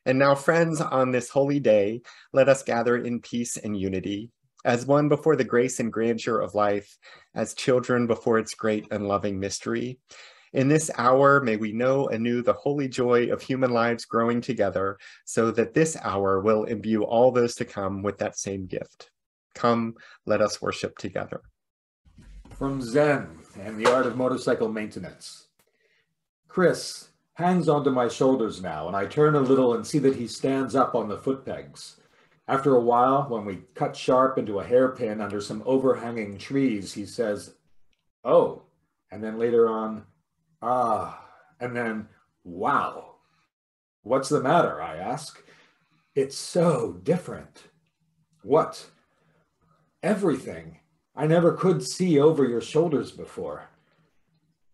And now, friends, on this holy day, let us gather in peace and unity, as one before the grace and grandeur of life, as children before its great and loving mystery. In this hour, may we know anew the holy joy of human lives growing together, so that this hour will imbue all those to come with that same gift. Come, let us worship together. From Zen and the Art of Motorcycle Maintenance. Chris hangs onto my shoulders now, and I turn a little and see that he stands up on the foot pegs. After a while, when we cut sharp into a hairpin under some overhanging trees, he says, "Oh," and then later on, "Ah," and then, "Wow." "What's the matter?" I ask. "It's so different." "What?" "Everything. I never could see over your shoulders before."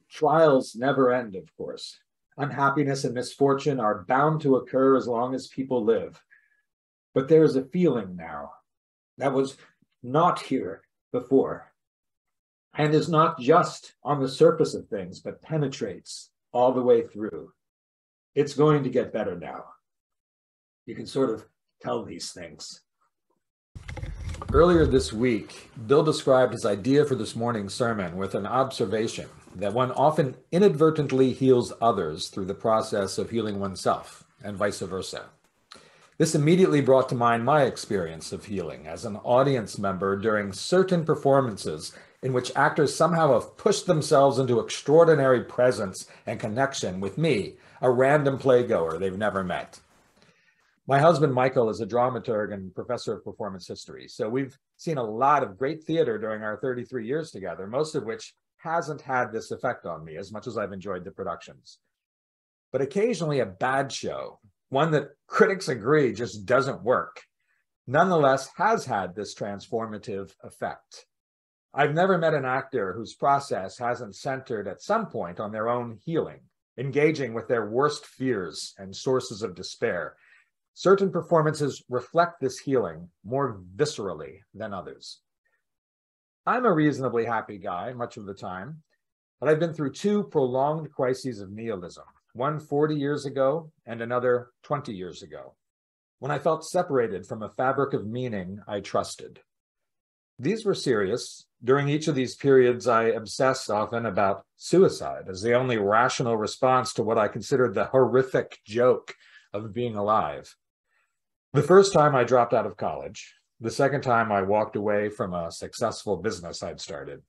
Trials never end, of course. Unhappiness and misfortune are bound to occur as long as people live. But there is a feeling now that was not here before, and is not just on the surface of things, but penetrates all the way through. It's going to get better now. You can sort of tell these things. Earlier this week, Bill described his idea for this morning's sermon with an observation that one often inadvertently heals others through the process of healing oneself, and vice versa. This immediately brought to mind my experience of healing as an audience member during certain performances in which actors somehow have pushed themselves into extraordinary presence and connection with me, a random playgoer they've never met. My husband, Michael, is a dramaturg and professor of performance history, so we've seen a lot of great theater during our 33 years together, most of which hasn't had this effect on me as much as I've enjoyed the productions. But occasionally a bad show, one that critics agree just doesn't work, nonetheless has had this transformative effect. I've never met an actor whose process hasn't centered at some point on their own healing, engaging with their worst fears and sources of despair. Certain performances reflect this healing more viscerally than others. I'm a reasonably happy guy much of the time, but I've been through two prolonged crises of nihilism, one 40 years ago and another 20 years ago, when I felt separated from a fabric of meaning I trusted. These were serious. During each of these periods, I obsessed often about suicide as the only rational response to what I considered the horrific joke of being alive. The first time I dropped out of college, the second time I walked away from a successful business I'd started.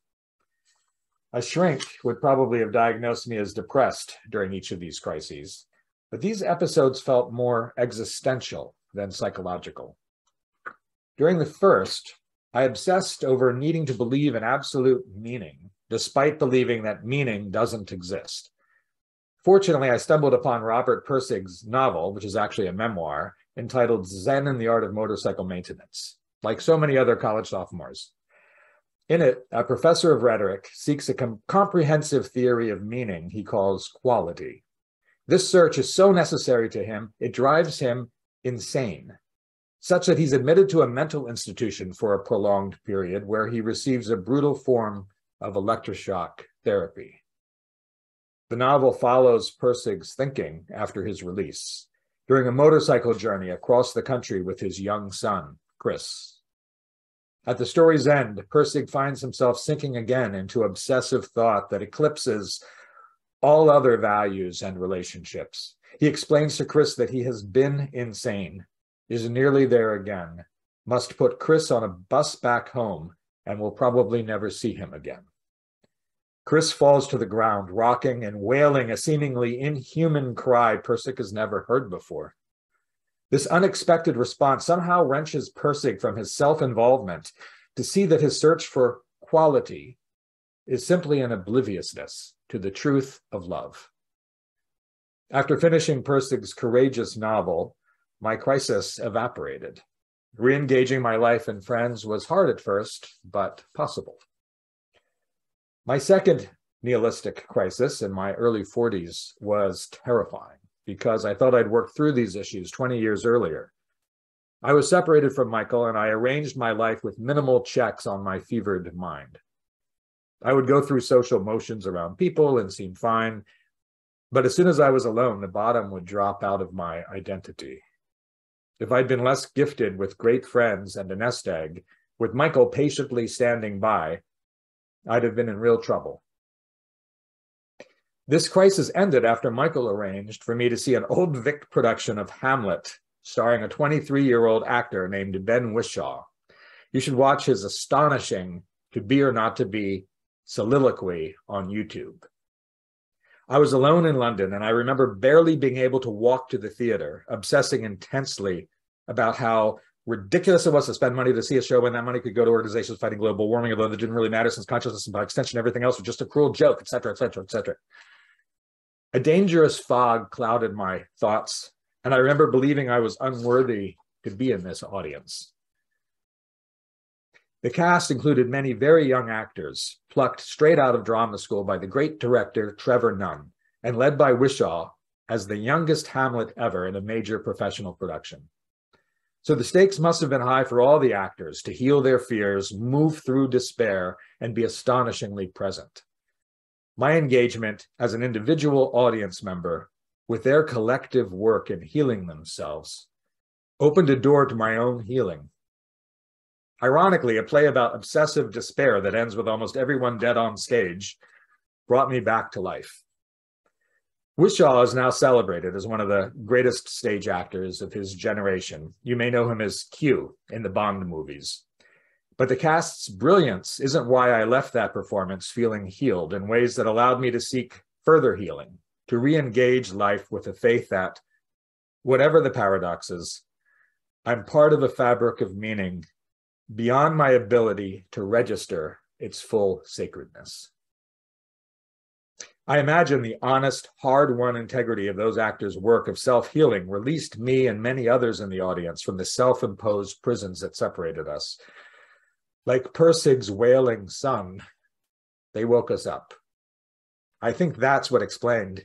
A shrink would probably have diagnosed me as depressed during each of these crises, but these episodes felt more existential than psychological. During the first, I obsessed over needing to believe in absolute meaning, despite believing that meaning doesn't exist. Fortunately, I stumbled upon Robert Pirsig's novel, which is actually a memoir, entitled Zen and the Art of Motorcycle Maintenance, like so many other college sophomores. In it, a professor of rhetoric seeks a comprehensive theory of meaning he calls quality. This search is so necessary to him, it drives him insane, such that he's admitted to a mental institution for a prolonged period where he receives a brutal form of electroshock therapy. The novel follows Pirsig's thinking after his release, during a motorcycle journey across the country with his young son, Chris. At the story's end, Pirsig finds himself sinking again into obsessive thought that eclipses all other values and relationships. He explains to Chris that he has been insane, is nearly there again, must put Chris on a bus back home, and will probably never see him again. Chris falls to the ground, rocking and wailing a seemingly inhuman cry Pirsig has never heard before. This unexpected response somehow wrenches Pirsig from his self-involvement to see that his search for quality is simply an obliviousness to the truth of love. After finishing Pirsig's courageous novel, my crisis evaporated. Re-engaging my life and friends was hard at first, but possible. My second nihilistic crisis in my early 40s was terrifying because I thought I'd worked through these issues 20 years earlier. I was separated from Michael, and I arranged my life with minimal checks on my fevered mind. I would go through social motions around people and seem fine, but as soon as I was alone, the bottom would drop out of my identity. If I'd been less gifted with great friends and a nest egg, with Michael patiently standing by, I'd have been in real trouble. This crisis ended after Michael arranged for me to see an Old Vic production of Hamlet, starring a 23-year-old actor named Ben Whishaw. You should watch his astonishing To Be or Not to Be soliloquy on YouTube. I was alone in London, and I remember barely being able to walk to the theater, obsessing intensely about how ridiculous it was to spend money to see a show when that money could go to organizations fighting global warming, although that didn't really matter since consciousness and by extension everything else was just a cruel joke, etc., etc., etc. A dangerous fog clouded my thoughts, and I remember believing I was unworthy to be in this audience. The cast included many very young actors, plucked straight out of drama school by the great director Trevor Nunn, and led by Whishaw as the youngest Hamlet ever in a major professional production. So the stakes must have been high for all the actors to heal their fears, move through despair, and be astonishingly present. My engagement as an individual audience member with their collective work in healing themselves opened a door to my own healing. Ironically, a play about obsessive despair that ends with almost everyone dead on stage brought me back to life. Whishaw is now celebrated as one of the greatest stage actors of his generation. You may know him as Q in the Bond movies. But the cast's brilliance isn't why I left that performance feeling healed in ways that allowed me to seek further healing, to re-engage life with a faith that, whatever the paradoxes, I'm part of a fabric of meaning beyond my ability to register its full sacredness. I imagine the honest, hard-won integrity of those actors' work of self-healing released me and many others in the audience from the self-imposed prisons that separated us. Like Persig's wailing son, they woke us up. I think that's what explained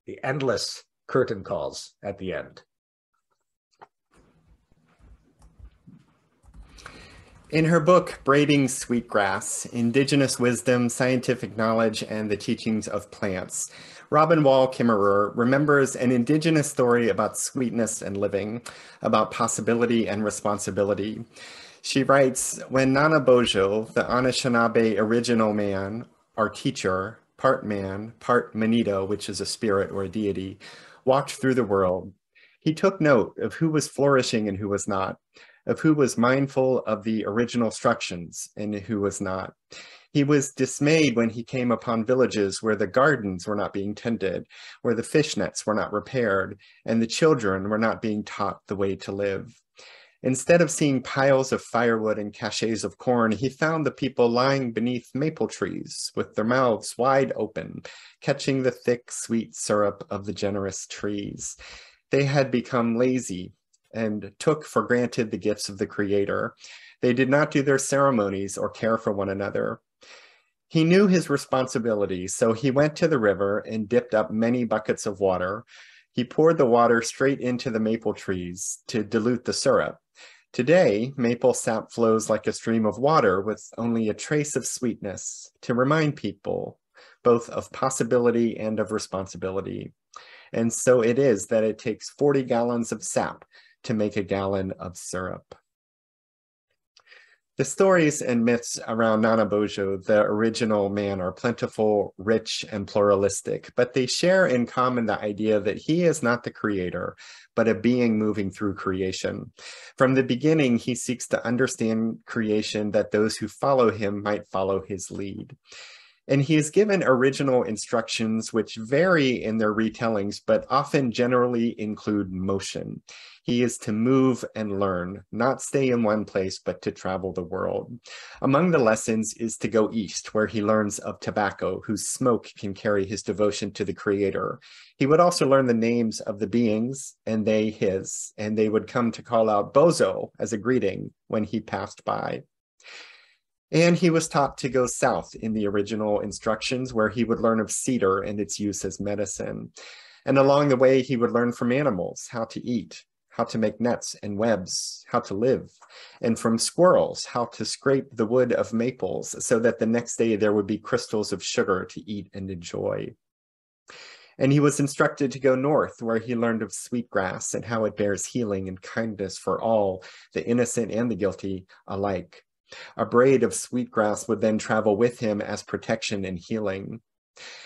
the endless curtain calls at the end. In her book, Braiding Sweetgrass, Indigenous Wisdom, Scientific Knowledge, and the Teachings of Plants, Robin Wall Kimmerer remembers an indigenous story about sweetness and living, about possibility and responsibility. She writes, when Nana Bojo, the Anishinaabe original man, our teacher, part man, part Manito, which is a spirit or a deity, walked through the world, he took note of who was flourishing and who was not, of who was mindful of the original instructions and who was not. He was dismayed when he came upon villages where the gardens were not being tended, where the fish nets were not repaired, and the children were not being taught the way to live. Instead of seeing piles of firewood and caches of corn, he found the people lying beneath maple trees with their mouths wide open, catching the thick, sweet syrup of the generous trees. They had become lazy and took for granted the gifts of the Creator. They did not do their ceremonies or care for one another. He knew his responsibility, so he went to the river and dipped up many buckets of water. He poured the water straight into the maple trees to dilute the syrup. Today, maple sap flows like a stream of water with only a trace of sweetness to remind people both of possibility and of responsibility. And so it is that it takes 40 gallons of sap to make a gallon of syrup. The stories and myths around Nana Bojo, the original man, are plentiful, rich, and pluralistic, but they share in common the idea that he is not the creator, but a being moving through creation. From the beginning, he seeks to understand creation that those who follow him might follow his lead. And he is given original instructions which vary in their retellings, but often generally include motion. He is to move and learn, not stay in one place, but to travel the world. Among the lessons is to go east, where he learns of tobacco, whose smoke can carry his devotion to the Creator. He would also learn the names of the beings, and they his, and they would come to call out Bozo as a greeting when he passed by. And he was taught to go south in the original instructions, where he would learn of cedar and its use as medicine. And along the way, he would learn from animals how to eat, how to make nets and webs, how to live, and from squirrels, how to scrape the wood of maples so that the next day there would be crystals of sugar to eat and enjoy. And he was instructed to go north, where he learned of sweetgrass and how it bears healing and kindness for all, the innocent and the guilty alike. A braid of sweetgrass would then travel with him as protection and healing.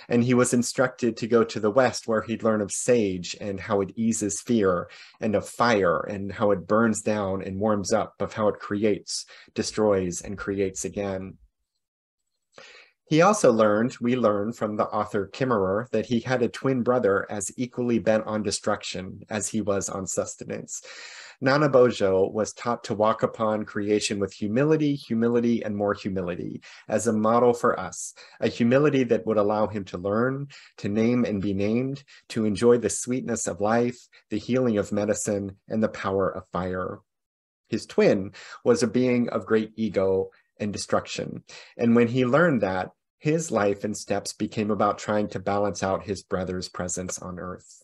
And he was instructed to go to the west, where he'd learn of sage and how it eases fear, and of fire and how it burns down and warms up, of how it creates, destroys, and creates again. He also we learn from the author Kimmerer, that he had a twin brother as equally bent on destruction as he was on sustenance. Nanabojo was taught to walk upon creation with humility, humility, and more humility as a model for us, a humility that would allow him to learn, to name and be named, to enjoy the sweetness of life, the healing of medicine, and the power of fire. His twin was a being of great ego and destruction, and when he learned that, his life and steps became about trying to balance out his brother's presence on earth.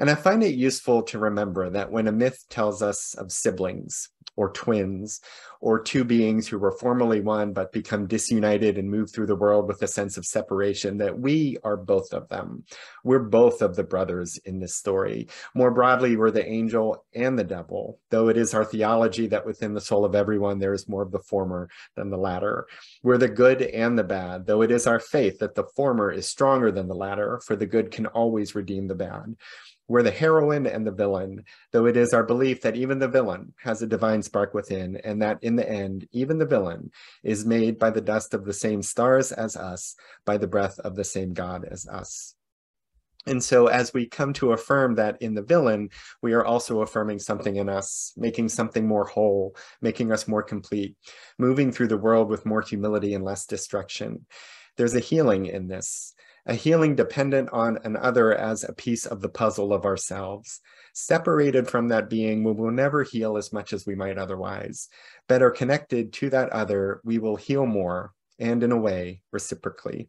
And I find it useful to remember that when a myth tells us of siblings or twins or two beings who were formerly one but become disunited and move through the world with a sense of separation, that we are both of them. We're both of the brothers in this story. More broadly, we're the angel and the devil, though it is our theology that within the soul of everyone there is more of the former than the latter. We're the good and the bad, though it is our faith that the former is stronger than the latter, for the good can always redeem the bad. We're the heroine and the villain, though it is our belief that even the villain has a divine spark within, and that in the end, even the villain is made by the dust of the same stars as us, by the breath of the same God as us. And so as we come to affirm that in the villain, we are also affirming something in us, making something more whole, making us more complete, moving through the world with more humility and less destruction. There's a healing in this. A healing dependent on an other as a piece of the puzzle of ourselves. Separated from that being, we will never heal as much as we might otherwise. Better connected to that other, we will heal more, and in a way, reciprocally.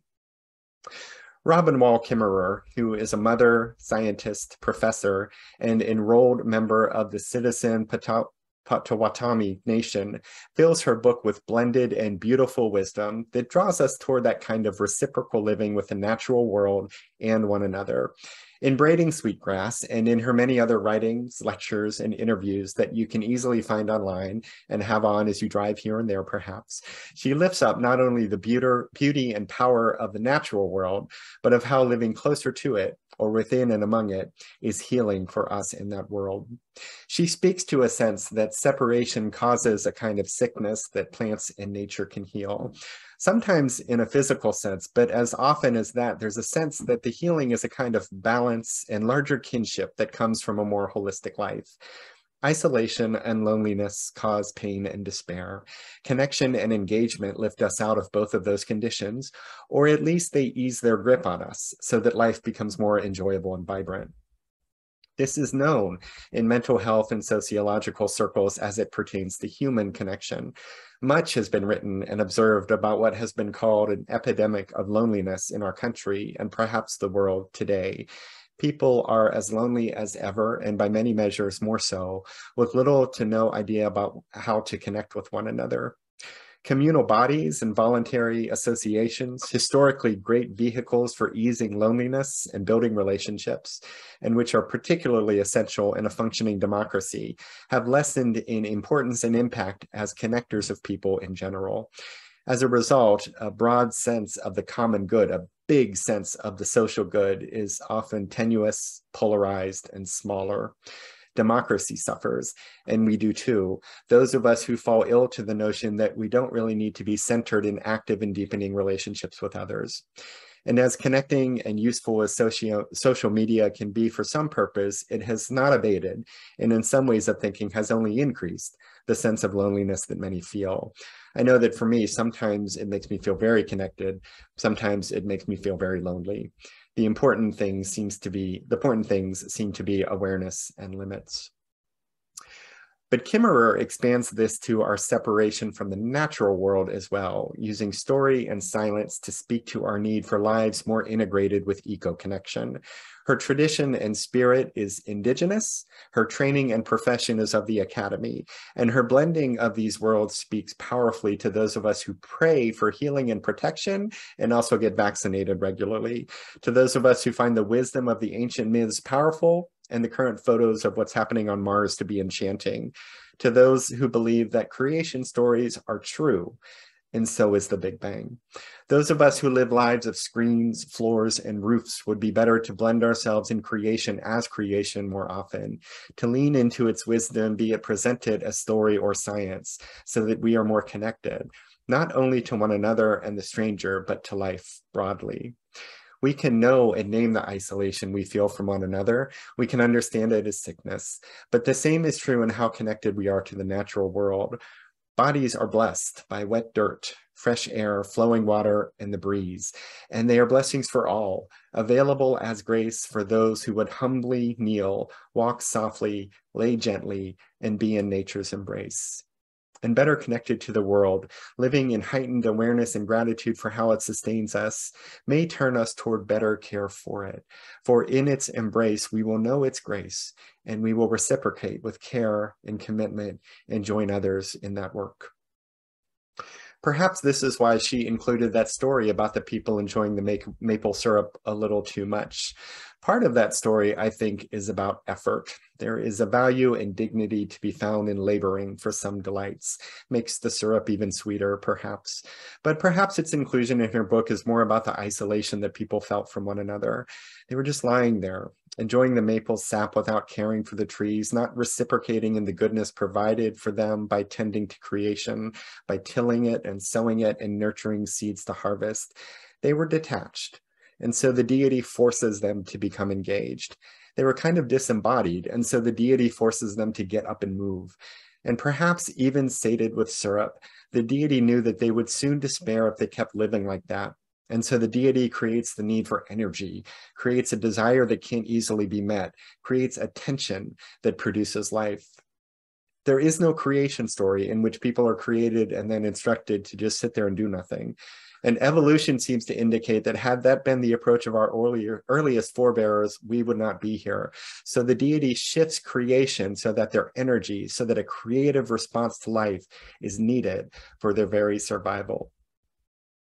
Robin Wall Kimmerer, who is a mother, scientist, professor, and enrolled member of the Citizen Potawatomi Nation, fills her book with blended and beautiful wisdom that draws us toward that kind of reciprocal living with the natural world and one another. In Braiding Sweetgrass, and in her many other writings, lectures, and interviews that you can easily find online and have on as you drive here and there perhaps, she lifts up not only the beauty and power of the natural world, but of how living closer to it, or within and among it, is healing for us in that world. She speaks to a sense that separation causes a kind of sickness that plants and nature can heal. Sometimes in a physical sense, but as often as that, there's a sense that the healing is a kind of balance and larger kinship that comes from a more holistic life. Isolation and loneliness cause pain and despair. Connection and engagement lift us out of both of those conditions, or at least they ease their grip on us so that life becomes more enjoyable and vibrant. This is known in mental health and sociological circles as it pertains to human connection. Much has been written and observed about what has been called an epidemic of loneliness in our country and perhaps the world today. People are as lonely as ever, and by many measures more so, with little to no idea about how to connect with one another. Communal bodies and voluntary associations, historically great vehicles for easing loneliness and building relationships, and which are particularly essential in a functioning democracy, have lessened in importance and impact as connectors of people in general. As a result, a broad sense of the common good, a big sense of the social good, is often tenuous, polarized, and smaller. Democracy suffers, and we do too. Those of us who fall ill to the notion that we don't really need to be centered in active and deepening relationships with others. And as connecting and useful as social media can be for some purpose, it has not abated, and in some ways of thinking has only increased the sense of loneliness that many feel. I know that for me, sometimes it makes me feel very connected. Sometimes it makes me feel very lonely. The important things seem to be awareness and limits. But Kimmerer expands this to our separation from the natural world as well, using story and silence to speak to our need for lives more integrated with eco-connection. Her tradition and spirit is indigenous, her training and profession is of the academy, and her blending of these worlds speaks powerfully to those of us who pray for healing and protection and also get vaccinated regularly, to those of us who find the wisdom of the ancient myths powerful and the current photos of what's happening on Mars to be enchanting, to those who believe that creation stories are true, and so is the Big Bang. Those of us who live lives of screens, floors, and roofs would be better to blend ourselves in creation as creation more often, to lean into its wisdom, be it presented as story or science, so that we are more connected, not only to one another and the stranger, but to life broadly. We can know and name the isolation we feel from one another. We can understand it as sickness, but the same is true in how connected we are to the natural world. Bodies are blessed by wet dirt, fresh air, flowing water, and the breeze, and they are blessings for all, available as grace for those who would humbly kneel, walk softly, lay gently, and be in nature's embrace. And better connected to the world, living in heightened awareness and gratitude for how it sustains us, may turn us toward better care for it. For in its embrace, we will know its grace, and we will reciprocate with care and commitment and join others in that work. Perhaps this is why she included that story about the people enjoying the maple syrup a little too much. Part of that story, I think, is about effort. There is a value and dignity to be found in laboring for some delights. Makes the syrup even sweeter, perhaps. But perhaps its inclusion in her book is more about the isolation that people felt from one another. They were just lying there, enjoying the maple sap without caring for the trees, not reciprocating in the goodness provided for them by tending to creation, by tilling it and sowing it and nurturing seeds to harvest. They were detached, and so the deity forces them to become engaged. They were kind of disembodied, and so the deity forces them to get up and move. And perhaps even sated with syrup, the deity knew that they would soon despair if they kept living like that. And so the deity creates the need for energy, creates a desire that can't easily be met, creates a tension that produces life. There is no creation story in which people are created and then instructed to just sit there and do nothing. And evolution seems to indicate that had that been the approach of our earliest forebears, we would not be here. So the deity shifts creation so that their energy, so that a creative response to life is needed for their very survival,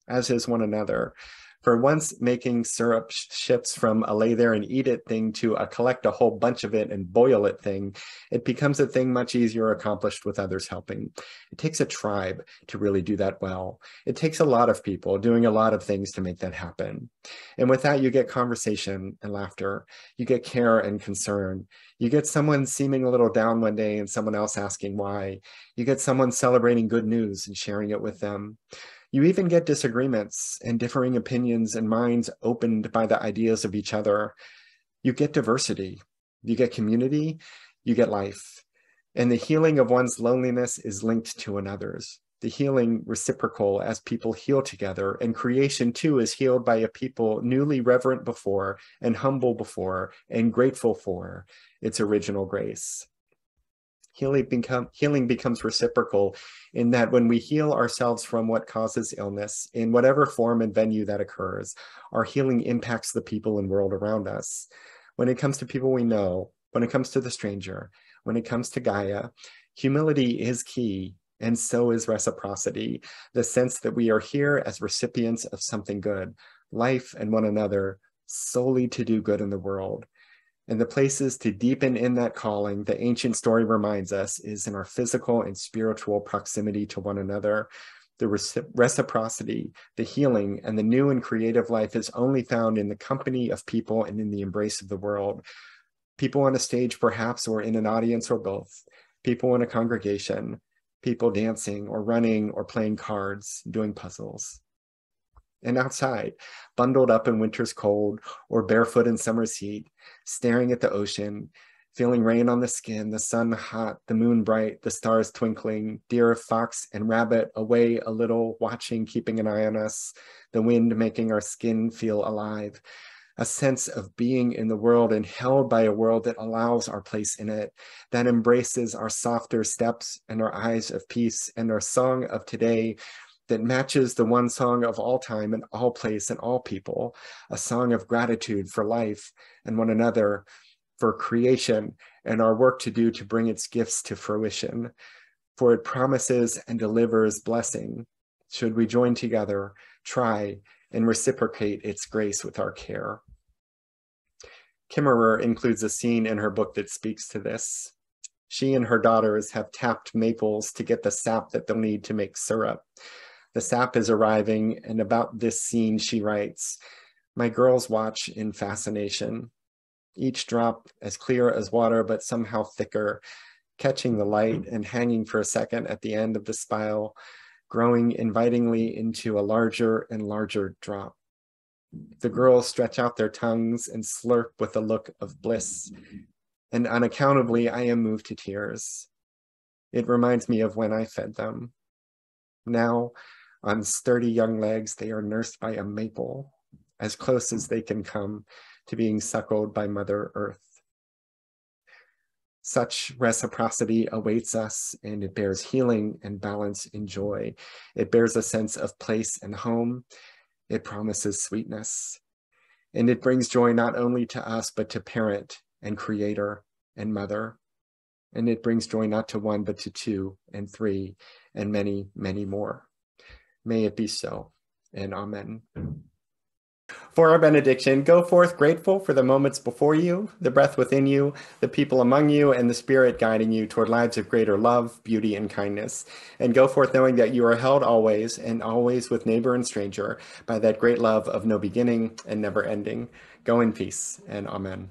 as is one another. For once making syrup shifts from a lay there and eat it thing to a collect a whole bunch of it and boil it thing, it becomes a thing much easier accomplished with others helping. It takes a tribe to really do that well. It takes a lot of people doing a lot of things to make that happen. And with that, you get conversation and laughter. You get care and concern. You get someone seeming a little down one day and someone else asking why. You get someone celebrating good news and sharing it with them. You even get disagreements and differing opinions and minds opened by the ideas of each other. You get diversity, you get community, you get life. And the healing of one's loneliness is linked to another's. The healing reciprocal as people heal together, and creation too is healed by a people newly reverent before and humble before and grateful for its original grace. Healing becomes reciprocal in that when we heal ourselves from what causes illness, in whatever form and venue that occurs, our healing impacts the people and world around us. When it comes to people we know, when it comes to the stranger, when it comes to Gaia, humility is key, and so is reciprocity, the sense that we are here as recipients of something good, life and one another, solely to do good in the world. And the places to deepen in that calling, the ancient story reminds us, is in our physical and spiritual proximity to one another. The reciprocity, the healing, and the new and creative life is only found in the company of people and in the embrace of the world. People on a stage, perhaps, or in an audience, or both. People in a congregation. People dancing, or running, or playing cards, doing puzzles. And outside, bundled up in winter's cold, or barefoot in summer's heat, staring at the ocean, feeling rain on the skin, the sun hot, the moon bright, the stars twinkling, deer, fox, and rabbit away a little, watching, keeping an eye on us, the wind making our skin feel alive. a sense of being in the world and held by a world that allows our place in it, that embraces our softer steps and our eyes of peace and our song of today that matches the one song of all time and all place and all people, a song of gratitude for life and one another, for creation and our work to do to bring its gifts to fruition. For it promises and delivers blessing. Should we join together, try, and reciprocate its grace with our care. Kimmerer includes a scene in her book that speaks to this. She and her daughters have tapped maples to get the sap that they'll need to make syrup. The sap is arriving, and about this scene she writes, "My girls watch in fascination, each drop as clear as water, but somehow thicker, catching the light and hanging for a second at the end of the spile, growing invitingly into a larger and larger drop. The girls stretch out their tongues and slurp with a look of bliss, and unaccountably I am moved to tears. It reminds me of when I fed them. Now, on sturdy young legs, they are nursed by a maple, as close as they can come to being suckled by Mother Earth. Such reciprocity awaits us, and it bears healing and balance and joy. It bears a sense of place and home. It promises sweetness. And it brings joy not only to us, but to parent and creator and mother. And it brings joy not to one, but to two and three and many, many more. May it be so, and amen. For our benediction, go forth grateful for the moments before you, the breath within you, the people among you, and the Spirit guiding you toward lives of greater love, beauty, and kindness. And go forth knowing that you are held always, and always with neighbor and stranger, by that great love of no beginning and never ending. Go in peace, and amen.